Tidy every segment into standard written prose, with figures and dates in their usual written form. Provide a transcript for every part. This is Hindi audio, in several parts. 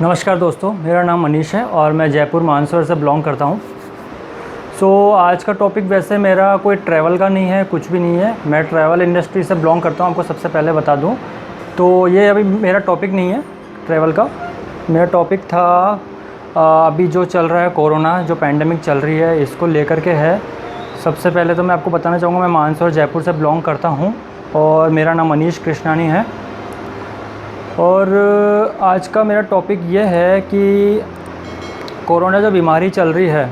नमस्कार दोस्तों, मेरा नाम मनीष है और मैं जयपुर मानसरोवर से बिलोंग करता हूँ। आज का टॉपिक वैसे मेरा कोई ट्रैवल का नहीं है, कुछ भी नहीं है। मैं ट्रैवल इंडस्ट्री से बिलोंग करता हूँ, आपको सबसे पहले बता दूँ। तो ये अभी मेरा टॉपिक नहीं है ट्रैवल का। मेरा टॉपिक था अभी जो चल रहा है कोरोना, जो पैंडेमिक चल रही है, इसको लेकर के है। सबसे पहले तो मैं आपको बताना चाहूँगा, मैं मानसरोवर जयपुर से बिलोंग करता हूँ और मेरा नाम मनीष कृष्णानी है। और आज का मेरा टॉपिक ये है कि कोरोना जो बीमारी चल रही है,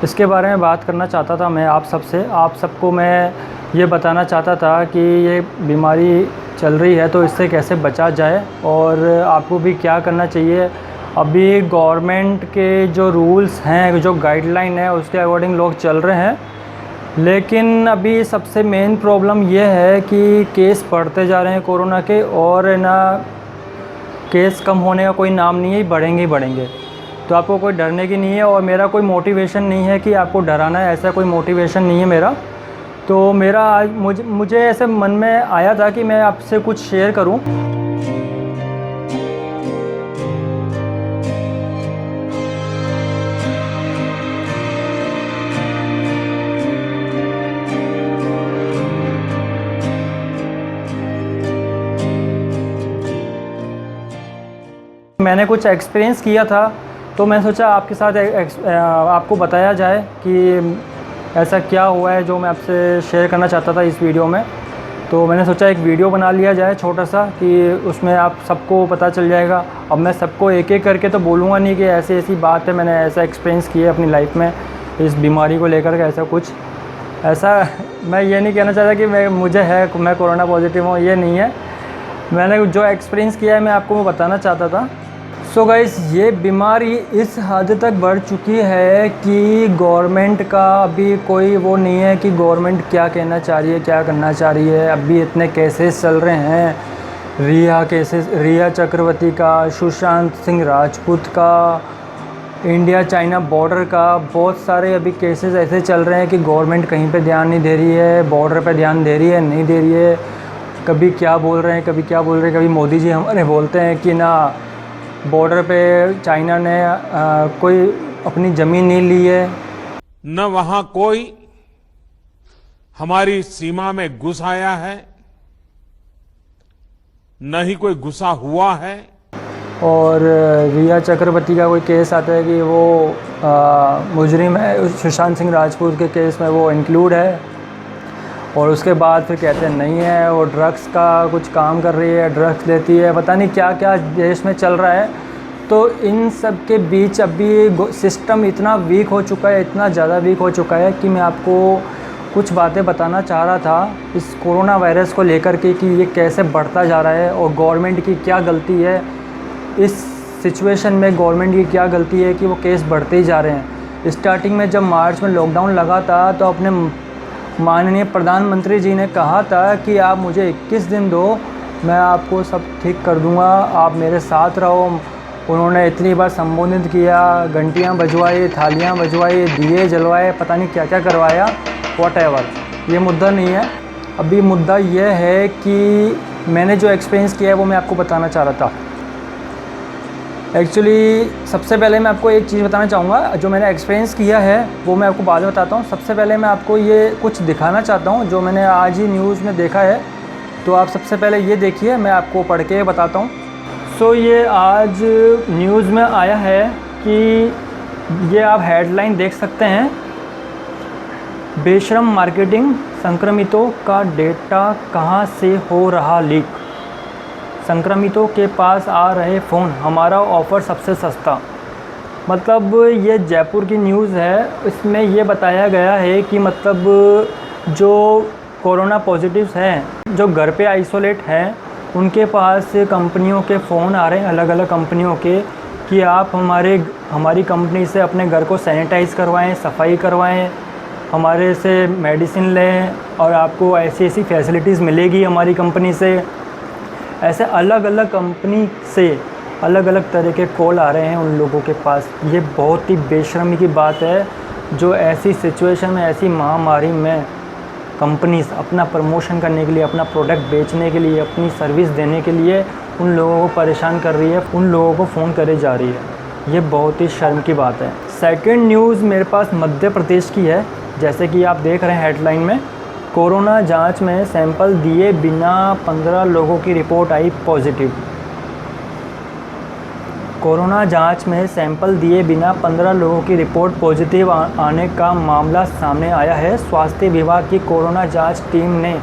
इसके बारे में बात करना चाहता था मैं आप सबको मैं ये बताना चाहता था कि ये बीमारी चल रही है तो इससे कैसे बचा जाए और आपको भी क्या करना चाहिए। अभी गवर्नमेंट के जो रूल्स हैं, जो गाइडलाइन है, उसके अकॉर्डिंग लोग चल रहे हैं, लेकिन अभी सबसे मेन प्रॉब्लम ये है कि केस बढ़ते जा रहे हैं कोरोना के, और ना केस कम होने का कोई नाम नहीं है, बढ़ेंगे ही बढ़ेंगे। तो आपको कोई डरने की नहीं है और मेरा कोई मोटिवेशन नहीं है कि आपको डराना है, ऐसा कोई मोटिवेशन नहीं है मेरा। तो मेरा आज मुझे ऐसे मन में आया था कि मैं आपसे कुछ शेयर करूं। मैंने कुछ एक्सपीरियंस किया था, तो मैं सोचा आपके साथ आपको बताया जाए कि ऐसा क्या हुआ है जो मैं आपसे शेयर करना चाहता था इस वीडियो में। तो मैंने सोचा एक वीडियो बना लिया जाए छोटा सा, कि उसमें आप सबको पता चल जाएगा। अब मैं सबको एक एक करके तो बोलूँगा नहीं कि ऐसी ऐसी बात है, मैंने ऐसा एक्सपीरियंस किया अपनी लाइफ में इस बीमारी को लेकर के, ऐसा कुछ। ऐसा मैं ये नहीं कहना चाहता कि मैं कोरोना पॉजिटिव हूँ, ये नहीं है। मैंने जो एक्सपीरियंस किया है मैं आपको वो बताना चाहता था। सो गाइस, ये बीमारी इस हद तक बढ़ चुकी है कि गवर्नमेंट का अभी कोई वो नहीं है कि गवर्नमेंट क्या कहना चाह रही है, क्या करना चाह रही है। अभी इतने केसेस चल रहे हैं, रिया चक्रवर्ती का, सुशांत सिंह राजपूत का, इंडिया चाइना बॉर्डर का, बहुत सारे अभी केसेस ऐसे चल रहे हैं कि गवर्नमेंट कहीं पे ध्यान नहीं दे रही है, बॉर्डर पे ध्यान दे रही है, नहीं दे रही है। कभी क्या बोल रहे हैं, कभी मोदी जी हमारे बोलते हैं कि ना बॉर्डर पे चाइना ने कोई अपनी ज़मीन नहीं ली है, न वहां कोई हमारी सीमा में घुस आया है, न ही कोई घुसा हुआ है। और रिया चक्रवर्ती का कोई केस आता है कि वो मुजरिम है, सुशांत सिंह राजपूत के केस में वो इंक्लूड है, और उसके बाद फिर कहते हैं नहीं है, वो ड्रग्स का कुछ काम कर रही है, ड्रग्स लेती है, पता नहीं क्या क्या देश में चल रहा है। तो इन सब के बीच अभी सिस्टम इतना वीक हो चुका है, इतना ज़्यादा वीक हो चुका है कि मैं आपको कुछ बातें बताना चाह रहा था इस कोरोना वायरस को लेकर के, कि ये कैसे बढ़ता जा रहा है और गवर्नमेंट की क्या गलती है इस सिचुएशन में। गवर्नमेंट की क्या गलती है कि वो केस बढ़ते ही जा रहे हैं। स्टार्टिंग में जब मार्च में लॉकडाउन लगा था तो अपने माननीय प्रधानमंत्री जी ने कहा था कि आप मुझे 21 दिन दो, मैं आपको सब ठीक कर दूंगा, आप मेरे साथ रहो। उन्होंने इतनी बार संबोधित किया, घंटियां बजवाई, थालियां बजवाई, दिए जलवाए, पता नहीं क्या क्या करवाया, व्हाटएवर। ये मुद्दा नहीं है। अभी मुद्दा ये है कि मैंने जो एक्सपीरियंस किया है वो मैं आपको बताना चाह रहा था। एक्चुअली सबसे पहले मैं आपको एक चीज़ बताना चाहूँगा, जो मैंने एक्सपीरियंस किया है वो मैं आपको बाद में बताता हूँ। सबसे पहले मैं आपको ये कुछ दिखाना चाहता हूँ जो मैंने आज ही न्यूज़ में देखा है। तो आप सबसे पहले ये देखिए, मैं आपको पढ़ के बताता हूँ। ये आज न्यूज़ में आया है कि ये आप हेडलाइन देख सकते हैं, बेशरम मार्केटिंग, संक्रमितों का डेटा कहां से हो रहा लीक, संक्रमितों के पास आ रहे फ़ोन, हमारा ऑफ़र सबसे सस्ता। मतलब ये जयपुर की न्यूज़ है, इसमें ये बताया गया है कि मतलब जो कोरोना पॉजिटिव्स हैं, जो घर पे आइसोलेट हैं, उनके पास कंपनियों के फ़ोन आ रहे हैं, अलग अलग कंपनियों के, कि आप हमारी कंपनी से अपने घर को सैनिटाइज़ करवाएं, सफाई करवाएं, हमारे से मेडिसिन लें और आपको ऐसी ऐसी फैसिलिटीज़ मिलेगी हमारी कंपनी से। ऐसे अलग अलग कंपनी से अलग अलग तरह के कॉल आ रहे हैं उन लोगों के पास। ये बहुत ही बेशर्मी की बात है, जो ऐसी सिचुएशन में, ऐसी महामारी में कंपनीज अपना प्रमोशन करने के लिए, अपना प्रोडक्ट बेचने के लिए, अपनी सर्विस देने के लिए उन लोगों को परेशान कर रही है, उन लोगों को फ़ोन करे जा रही है। ये बहुत ही शर्म की बात है। सेकंड न्यूज़ मेरे पास मध्य प्रदेश की है। जैसे कि आप देख रहे हैं हेडलाइन में, कोरोना जांच में सैंपल दिए बिना 15 लोगों की रिपोर्ट आई पॉजिटिव। कोरोना जांच में सैंपल दिए बिना 15 लोगों की रिपोर्ट पॉजिटिव आने का मामला सामने आया है। स्वास्थ्य विभाग की कोरोना जांच टीम ने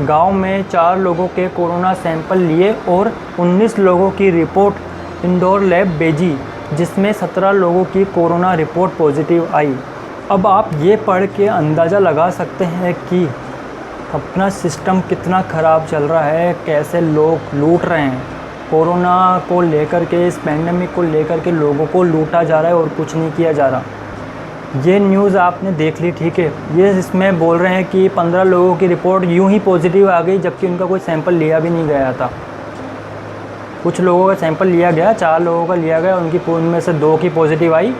गांव में 4 लोगों के कोरोना सैंपल लिए और 19 लोगों की रिपोर्ट इंदौर लैब भेजी, जिसमें 17 लोगों की कोरोना रिपोर्ट पॉजिटिव आई। अब आप ये पढ़ के अंदाज़ा लगा सकते हैं कि अपना सिस्टम कितना ख़राब चल रहा है, कैसे लोग लूट रहे हैं। कोरोना को लेकर के, इस पैंडेमिक को लेकर के लोगों को लूटा जा रहा है और कुछ नहीं किया जा रहा। ये न्यूज़ आपने देख ली, ठीक है। ये इसमें बोल रहे हैं कि 15 लोगों की रिपोर्ट यूं ही पॉजिटिव आ गई, जबकि उनका कोई सैंपल लिया भी नहीं गया था। कुछ लोगों का सैंपल लिया गया, 4 लोगों का लिया गया, उनमें से 2 की पॉजिटिव आई।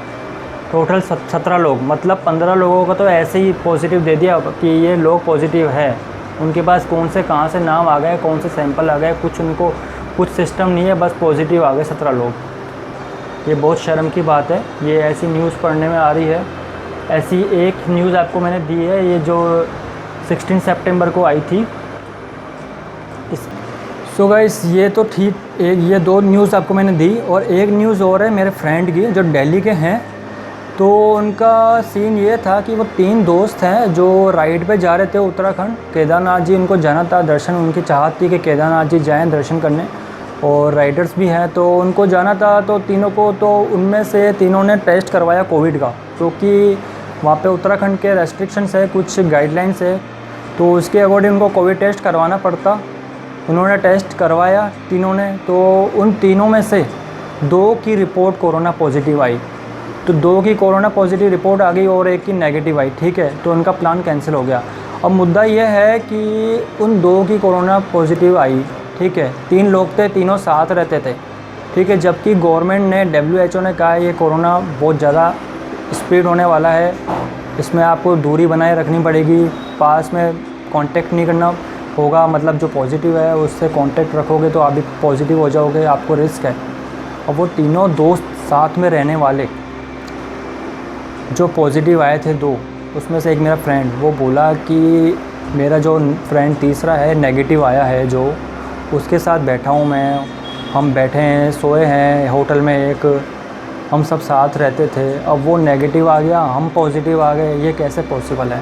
टोटल 17 लोग, मतलब 15 लोगों का तो ऐसे ही पॉजिटिव दे दिया कि ये लोग पॉजिटिव है। उनके पास कौन से कहाँ से नाम आ गए, कौन से सैंपल आ गए, कुछ सिस्टम नहीं है, बस पॉजिटिव आ गए 17 लोग। ये बहुत शर्म की बात है। ये ऐसी न्यूज़ पढ़ने में आ रही है। ऐसी एक न्यूज़ आपको मैंने दी है, ये जो 16 सितंबर को आई थी। सो गाइस, ये तो ठीक, ये 2 न्यूज़ आपको मैंने दी। और एक न्यूज़ और है मेरे फ्रेंड की जो दिल्ली के हैं। तो उनका सीन ये था कि वो 3 दोस्त हैं जो राइड पे जा रहे थे उत्तराखंड। केदारनाथ जी उनको जाना था दर्शन, उनकी चाहत थी कि केदारनाथ जी जाएँ दर्शन करने, और राइडर्स भी हैं तो उनको जाना था। तो तीनों को, तो उनमें से तीनों ने टेस्ट करवाया कोविड का, क्योंकि वहाँ पे उत्तराखंड के रेस्ट्रिक्शंस है, कुछ गाइडलाइंस है, तो उसके अकॉर्डिंग उनको कोविड टेस्ट करवाना पड़ता। उन्होंने टेस्ट करवाया तीनों ने, तो उन तीनों में से 2 की रिपोर्ट कोरोना पॉजिटिव आई। तो 2 की कोरोना पॉजिटिव रिपोर्ट आ गई और 1 की नेगेटिव आई, ठीक है। तो उनका प्लान कैंसिल हो गया। अब मुद्दा यह है कि उन 2 की कोरोना पॉजिटिव आई, ठीक है। 3 लोग थे, तीनों साथ रहते थे, ठीक है। जबकि गवर्नमेंट ने, WHO ने कहा ये कोरोना बहुत ज़्यादा स्प्रेड होने वाला है, इसमें आपको दूरी बनाए रखनी पड़ेगी, पास में कांटेक्ट नहीं करना होगा, मतलब जो पॉजिटिव है उससे कांटेक्ट रखोगे तो आप भी पॉजिटिव हो जाओगे, आपको रिस्क है। और वो तीनों दोस्त साथ में रहने वाले जो पॉजिटिव आए थे 2, उसमें से एक मेरा फ्रेंड, वो बोला कि मेरा जो फ्रेंड तीसरा है नेगेटिव आया है, जो उसके साथ बैठा हूँ मैं, हम बैठे हैं, सोए हैं होटल में, एक हम सब साथ रहते थे, अब वो नेगेटिव आ गया, हम पॉजिटिव आ गए, ये कैसे पॉसिबल है।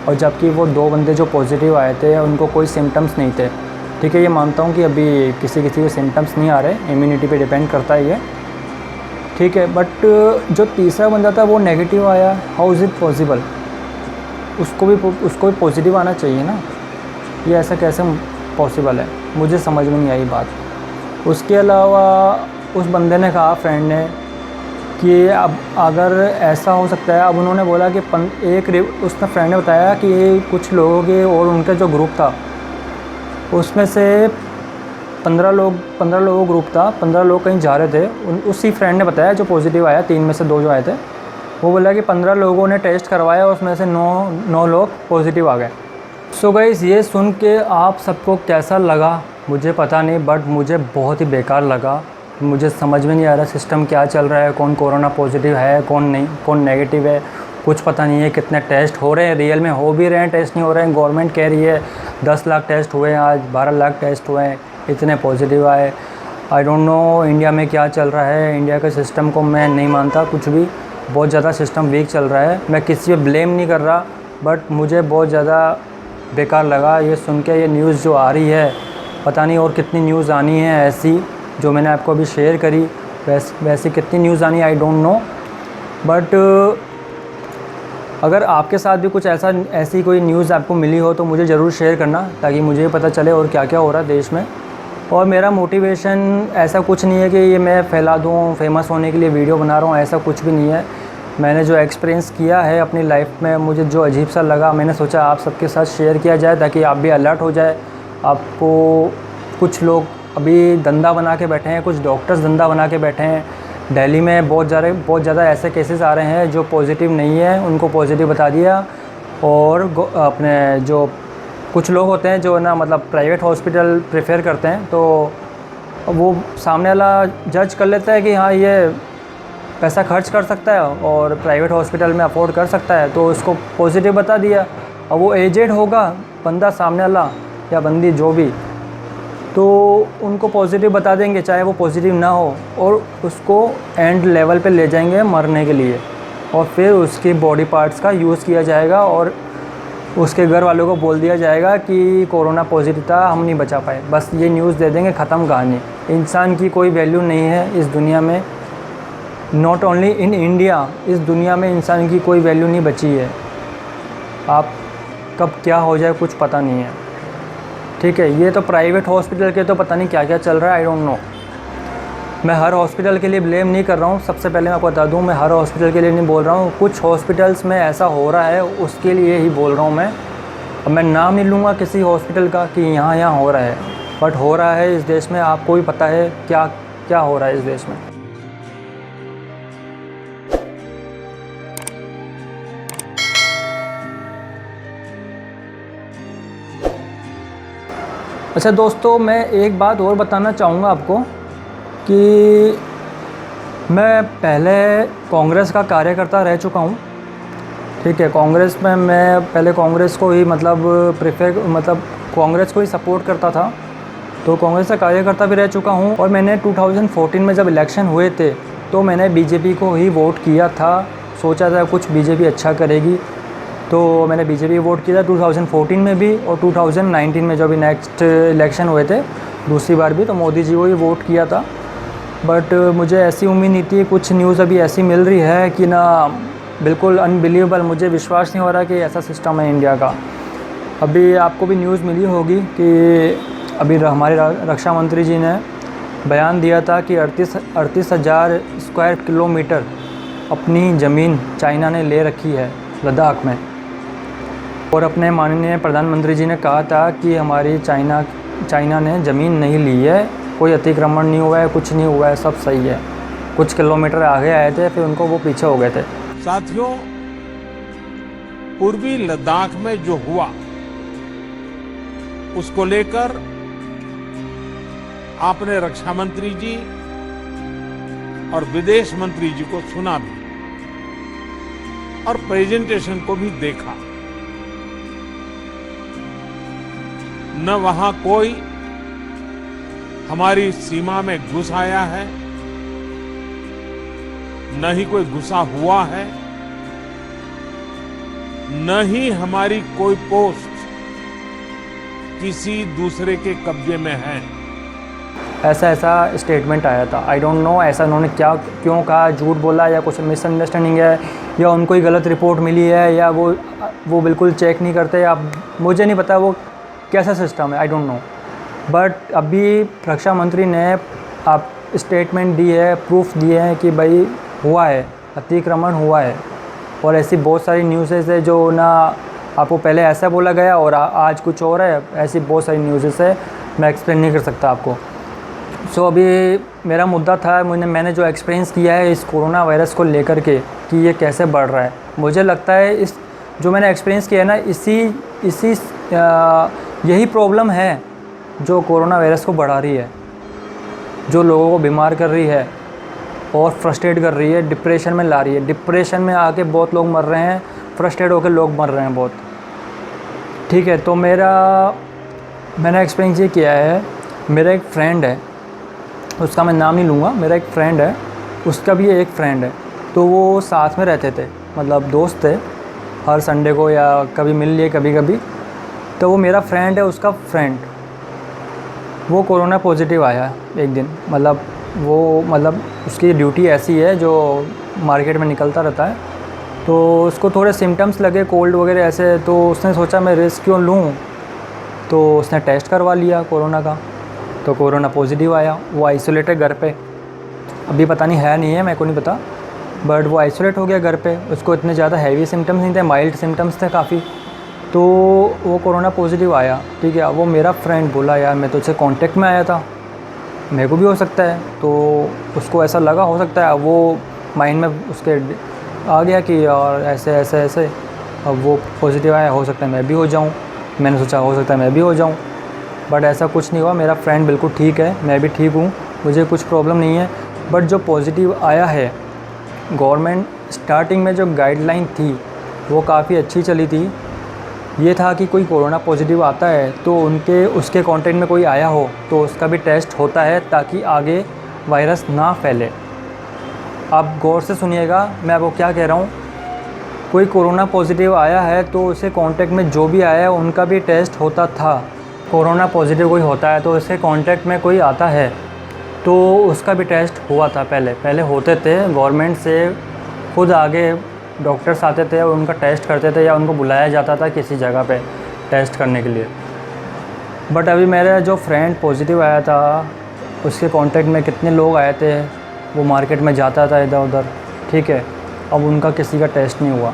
और जबकि वो 2 बंदे जो पॉजिटिव आए थे उनको कोई सिम्टम्स नहीं थे, ठीक है। ये मानता हूँ कि अभी किसी के सिम्टम्स नहीं आ रहे, इम्यूनिटी पे डिपेंड करता है ये, ठीक है। बट जो तीसरा बंदा था वो नेगेटिव आया, हाउ इज़ इट पॉसिबल। उसको भी पॉजिटिव आना चाहिए ना, ये ऐसा कैसे पॉसिबल है, मुझे समझ में नहीं आई बात। उसके अलावा उस बंदे ने कहा, फ्रेंड ने, कि अब अगर ऐसा हो सकता है, अब उन्होंने बोला कि उसने फ्रेंड ने बताया कि कुछ लोगों के और उनका जो ग्रुप था उसमें से 15 लोगों ग्रुप था, 15 लोग कहीं जा रहे थे। उसी फ्रेंड ने बताया जो पॉजिटिव आया, 3 में से 2 जो आए थे, वो बोला कि 15 लोगों ने टेस्ट करवाया, उसमें से 9 लोग पॉजिटिव आ गए। सो गाइस, ये सुन के आप सबको कैसा लगा मुझे पता नहीं, बट मुझे बहुत ही बेकार लगा। मुझे समझ में नहीं आ रहा सिस्टम क्या चल रहा है, कौन कोरोना पॉजिटिव है, कौन नहीं, कौन नेगेटिव है, कुछ पता नहीं है। कितने टेस्ट हो रहे हैं, रियल में हो भी रहे हैं, टेस्ट नहीं हो रहे हैं। गवर्नमेंट कह रही है 10 लाख टेस्ट हुए हैं, आज 12 लाख टेस्ट हुए हैं, इतने पॉजिटिव आए। आई डोंट नो इंडिया में क्या चल रहा है। इंडिया के सिस्टम को मैं नहीं मानता कुछ भी, बहुत ज़्यादा सिस्टम वीक चल रहा है। मैं किसी पे ब्लेम नहीं कर रहा, बट मुझे बहुत ज़्यादा बेकार लगा ये सुन के। ये न्यूज़ जो आ रही है, पता नहीं और कितनी न्यूज़ आनी है ऐसी, जो मैंने आपको अभी शेयर करी, वैसी कितनी न्यूज़ आनी आई डोंट नो। बट अगर आपके साथ भी कुछ ऐसी कोई न्यूज़ आपको मिली हो तो मुझे ज़रूर शेयर करना, ताकि मुझे पता चले और क्या क्या हो रहा है देश में। और मेरा मोटिवेशन ऐसा कुछ नहीं है कि ये मैं फैला दूँ, फेमस होने के लिए वीडियो बना रहा हूँ, ऐसा कुछ भी नहीं है। मैंने जो एक्सपीरियंस किया है अपनी लाइफ में, मुझे जो अजीब सा लगा, मैंने सोचा आप सबके साथ शेयर किया जाए, ताकि आप भी अलर्ट हो जाए। आपको कुछ लोग अभी धंधा बना के बैठे हैं, कुछ डॉक्टर्स धंधा बना के बैठे हैं। दिल्ली में बहुत ज़्यादा ऐसे केसेस आ रहे हैं जो पॉजिटिव नहीं है, उनको पॉजिटिव बता दिया, और अपने जो कुछ लोग होते हैं जो ना मतलब प्राइवेट हॉस्पिटल प्रेफर करते हैं, तो वो सामने वाला जज कर लेता है कि हाँ ये पैसा खर्च कर सकता है और प्राइवेट हॉस्पिटल में अफोर्ड कर सकता है, तो उसको पॉजिटिव बता दिया। और वो एजेड होगा बंदा सामने वाला या बंदी जो भी, तो उनको पॉजिटिव बता देंगे चाहे वो पॉजिटिव ना हो, और उसको एंड लेवल पे ले जाएंगे मरने के लिए, और फिर उसकी बॉडी पार्ट्स का यूज़ किया जाएगा और उसके घर वालों को बोल दिया जाएगा कि कोरोना पॉजिटिव था, हम नहीं बचा पाए। बस ये न्यूज़ दे देंगे, ख़त्म कहानी। इंसान की कोई वैल्यू नहीं है इस दुनिया में, नॉट ओनली इन इंडिया, इस दुनिया में इंसान की कोई वैल्यू नहीं बची है। आप कब क्या हो जाए कुछ पता नहीं है, ठीक है। ये तो प्राइवेट हॉस्पिटल के तो पता नहीं क्या क्या चल रहा है, आई डोंट नो। मैं हर हॉस्पिटल के लिए ब्लेम नहीं कर रहा हूँ, सबसे पहले मैं आपको बता दूँ, मैं हर हॉस्पिटल के लिए नहीं बोल रहा हूँ। कुछ हॉस्पिटल्स में ऐसा हो रहा है उसके लिए ही बोल रहा हूँ मैं। अब मैं नाम नहीं लूँगा किसी हॉस्पिटल का कि यहाँ हो रहा है, बट हो रहा है इस देश में। आपको भी पता है क्या क्या हो रहा है इस देश में। अच्छा दोस्तों, मैं एक बात और बताना चाहूँगा आपको कि मैं पहले कांग्रेस का कार्यकर्ता रह चुका हूँ, ठीक है। कांग्रेस में मैं पहले कांग्रेस को ही कांग्रेस को ही सपोर्ट करता था, तो कांग्रेस का कार्यकर्ता भी रह चुका हूँ। और मैंने 2014 में जब इलेक्शन हुए थे तो मैंने बीजेपी को ही वोट किया था, सोचा था कुछ बीजेपी अच्छा करेगी, तो मैंने बीजेपी वोट किया था 2014 में भी, और 2019 में जो भी नेक्स्ट इलेक्शन हुए थे दूसरी बार भी, तो मोदी जी को ही वोट किया था। बट मुझे ऐसी उम्मीद नहीं थी, कुछ न्यूज़ अभी ऐसी मिल रही है कि ना बिल्कुल अनबिलीवेबल, मुझे विश्वास नहीं हो रहा कि ऐसा सिस्टम है इंडिया का। अभी आपको भी न्यूज़ मिली होगी कि अभी हमारे रक्षा मंत्री जी ने बयान दिया था कि 38,000 स्क्वायर किलोमीटर अपनी ज़मीन चाइना ने ले रखी है लद्दाख में। और अपने माननीय प्रधानमंत्री जी ने कहा था कि हमारी चाइना ने ज़मीन नहीं ली है, कोई अतिक्रमण नहीं हुआ है, कुछ नहीं हुआ है, सब सही है। कुछ किलोमीटर आगे आए थे, फिर उनको वो पीछे हो गए थे। साथियों, पूर्वी लद्दाख में जो हुआ उसको लेकर आपने रक्षा मंत्री जी और विदेश मंत्री जी को सुना भी और प्रेजेंटेशन को भी देखा। न वहां कोई हमारी सीमा में घुस आया है, न ही कोई घुसा हुआ है, न ही हमारी कोई पोस्ट किसी दूसरे के कब्जे में है। ऐसा स्टेटमेंट आया था। आई डोंट नो ऐसा उन्होंने क्यों कहा, झूठ बोला या कुछ मिसअंडरस्टैंडिंग है, या उनको ही गलत रिपोर्ट मिली है, या वो बिल्कुल चेक नहीं करते। अब मुझे नहीं पता वो कैसा सिस्टम है, आई डोंट नो। बट अभी रक्षा मंत्री ने आप स्टेटमेंट दी है, प्रूफ दिए हैं कि भाई हुआ है, अतिक्रमण हुआ है। और ऐसी बहुत सारी न्यूज़ेस है जो ना आपको पहले ऐसा बोला गया और आज कुछ और है, ऐसी बहुत सारी न्यूज़ेस है, मैं एक्सप्लेन नहीं कर सकता आपको। सो अभी मेरा मुद्दा था, मैंने जो एक्सपीरियंस किया है इस कोरोना वायरस को लेकर के कि ये कैसे बढ़ रहा है। मुझे लगता है इस जो मैंने एक्सपीरियंस किया है ना, यही प्रॉब्लम है जो कोरोना वायरस को बढ़ा रही है, जो लोगों को बीमार कर रही है और फ्रस्ट्रेट कर रही है, डिप्रेशन में ला रही है। डिप्रेशन में आके बहुत लोग मर रहे हैं, फ्रस्ट्रेट होकर लोग मर रहे हैं बहुत, ठीक है। तो मैंने एक्सपीरियंस ये किया है, मेरा एक फ्रेंड है, उसका मैं नाम नहीं लूँगा, मेरा एक फ्रेंड है, उसका भी एक फ्रेंड है, तो वो साथ में रहते थे, मतलब दोस्त थे, हर संडे को या कभी मिल लिए कभी कभी। तो वो मेरा फ्रेंड है, उसका फ्रेंड वो कोरोना पॉजिटिव आया एक दिन, मतलब उसकी ड्यूटी ऐसी है जो मार्केट में निकलता रहता है, तो उसको थोड़े सिम्टम्स लगे कोल्ड वगैरह ऐसे, तो उसने सोचा मैं रिस्क क्यों लूँ, तो उसने टेस्ट करवा लिया कोरोना का, तो कोरोना पॉजिटिव आया। वो आइसोलेटेड घर पे, अभी पता नहीं है नहीं है, मेरे को नहीं पता, बट वो आइसोलेट हो गया घर पे। उसको इतने ज़्यादा हैवी सिम्टम्स नहीं थे, माइल्ड सिम्टम्स थे काफ़ी, तो वो कोरोना पॉजिटिव आया, ठीक है। वो मेरा फ्रेंड बोला यार मैं तो उससे कांटेक्ट में आया था, मेरे को भी हो सकता है, तो उसको ऐसा लगा हो सकता है, वो माइंड में उसके आ गया कि यार ऐसे ऐसे ऐसे, अब वो पॉजिटिव आया, हो सकता है मैं भी हो जाऊं। मैंने सोचा हो सकता है मैं भी हो जाऊँ, बट ऐसा कुछ नहीं हुआ। मेरा फ्रेंड बिल्कुल ठीक है, मैं भी ठीक हूँ, मुझे कुछ प्रॉब्लम नहीं है। बट जो पॉजिटिव आया है, गवर्नमेंट स्टार्टिंग में जो गाइडलाइन थी वो काफ़ी अच्छी चली थी। ये था कि कोई कोरोना पॉजिटिव आता है तो उसके कांटेक्ट में कोई आया हो तो उसका भी टेस्ट होता है, ताकि आगे वायरस ना फैले। आप गौर से सुनिएगा, मैं आपको क्या कह रहा हूँ। कोई कोरोना पॉजिटिव आया है तो उसके कांटेक्ट में जो भी आया है उनका भी टेस्ट होता था। कोरोना पॉजिटिव कोई होता है तो उसके कांटेक्ट में कोई आता है तो उसका भी टेस्ट हुआ था। पहले होते थे, गवर्नमेंट से खुद आगे डॉक्टर्स आते थे और उनका टेस्ट करते थे, या उनको बुलाया जाता था किसी जगह पे टेस्ट करने के लिए। बट अभी मेरा जो फ्रेंड पॉजिटिव आया था उसके कांटेक्ट में कितने लोग आए थे, वो मार्केट में जाता था इधर उधर, ठीक है। अब उनका किसी का टेस्ट नहीं हुआ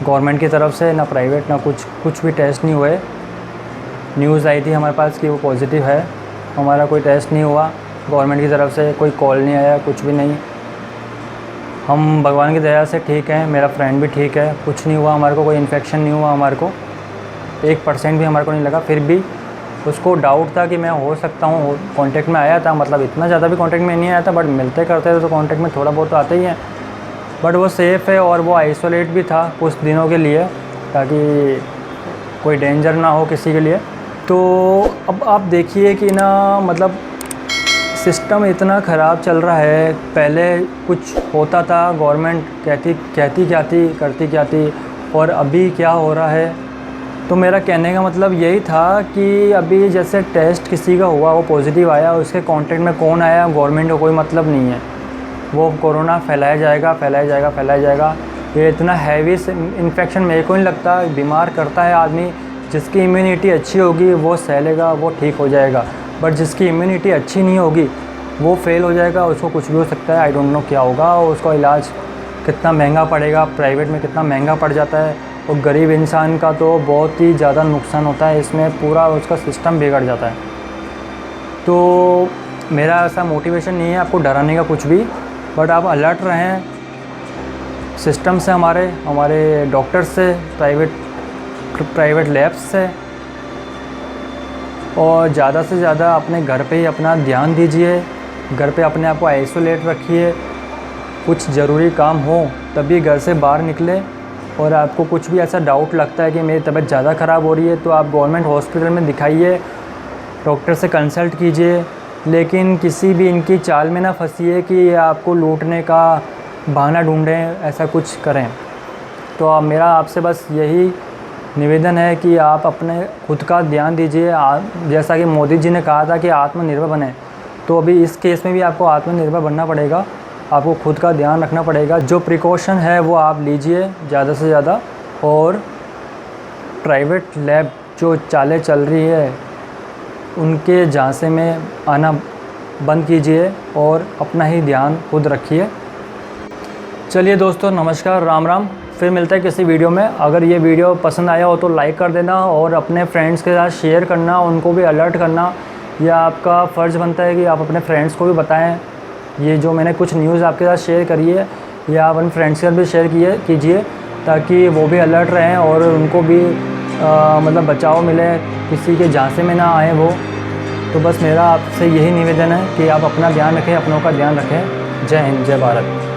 गवर्नमेंट की तरफ से, ना प्राइवेट, ना कुछ भी टेस्ट नहीं हुए। न्यूज़ आई थी हमारे पास कि वो पॉजिटिव है, हमारा कोई टेस्ट नहीं हुआ, गवर्नमेंट की तरफ से कोई कॉल नहीं आया, कुछ भी नहीं। हम भगवान की दया से ठीक हैं, मेरा फ्रेंड भी ठीक है, कुछ नहीं हुआ हमारे को, कोई इन्फेक्शन नहीं हुआ हमारे को, 1% भी हमारे को नहीं लगा। फिर भी उसको डाउट था कि मैं हो सकता हूँ, कांटेक्ट में आया था, मतलब इतना ज़्यादा भी कांटेक्ट में नहीं आया था, बट मिलते करते थे तो कांटेक्ट में थोड़ा बहुत तो आते ही हैं। बट वो सेफ़ है और वो आइसोलेट भी था कुछ दिनों के लिए, ताकि कोई डेंजर ना हो किसी के लिए। तो अब आप देखिए कि ना, मतलब सिस्टम इतना ख़राब चल रहा है। पहले कुछ होता था, गवर्नमेंट कहती क्या थी, करती क्या थी, और अभी क्या हो रहा है। तो मेरा कहने का मतलब यही था कि अभी जैसे टेस्ट किसी का हुआ, वो पॉजिटिव आया, उसके कांटेक्ट में कौन आया, गवर्नमेंट को कोई मतलब नहीं है। वो कोरोना फैलाया जाएगा। ये इतना हैवी इन्फेक्शन मेरे को नहीं लगता, बीमार करता है आदमी। जिसकी इम्यूनिटी अच्छी होगी वो सह लेगा, वो ठीक हो जाएगा। बट जिसकी इम्यूनिटी अच्छी नहीं होगी वो फेल हो जाएगा, उसको कुछ भी हो सकता है। आई डोंट नो क्या होगा, उसका इलाज कितना महंगा पड़ेगा, प्राइवेट में कितना महंगा पड़ जाता है, और गरीब इंसान का तो बहुत ही ज़्यादा नुकसान होता है इसमें, पूरा उसका सिस्टम बिगड़ जाता है। तो मेरा ऐसा मोटिवेशन नहीं है आपको डराने का कुछ भी, बट आप अलर्ट रहें सिस्टम से, हमारे डॉक्टर से, प्राइवेट लैब्स से, और ज़्यादा से ज़्यादा अपने घर पे ही अपना ध्यान दीजिए। घर पे अपने आप को आइसोलेट रखिए। कुछ ज़रूरी काम हो तभी घर से बाहर निकले। और आपको कुछ भी ऐसा डाउट लगता है कि मेरी तबीयत ज़्यादा ख़राब हो रही है तो आप गवर्नमेंट हॉस्पिटल में दिखाइए, डॉक्टर से कंसल्ट कीजिए। लेकिन किसी भी इनकी चाल में ना फंसिए कि ये आपको लूटने का बहाना ढूंढें, ऐसा कुछ करें। तो मेरा आपसे बस यही निवेदन है कि आप अपने खुद का ध्यान दीजिए। जैसा कि मोदी जी ने कहा था कि आत्मनिर्भर बने, तो अभी इस केस में भी आपको आत्मनिर्भर बनना पड़ेगा। आपको खुद का ध्यान रखना पड़ेगा। जो प्रिकॉशन है वो आप लीजिए ज़्यादा से ज़्यादा, और प्राइवेट लैब जो चालें चल रही है उनके झांसे में आना बंद कीजिए और अपना ही ध्यान खुद रखिए। चलिए दोस्तों, नमस्कार, राम राम। फिर मिलता है किसी वीडियो में। अगर ये वीडियो पसंद आया हो तो लाइक कर देना और अपने फ्रेंड्स के साथ शेयर करना, उनको भी अलर्ट करना। यह आपका फ़र्ज़ बनता है कि आप अपने फ्रेंड्स को भी बताएं। ये जो मैंने कुछ न्यूज़ आपके साथ शेयर करी है, या आप अपने फ्रेंड्स के साथ भी शेयर कीजिए, ताकि वो भी अलर्ट रहें और उनको भी मतलब बचाव मिले, किसी के झांसे में ना आए वो। तो बस मेरा आपसे यही निवेदन है कि आप अपना ध्यान रखें, अपनों का ध्यान रखें। जय हिंद, जय भारत।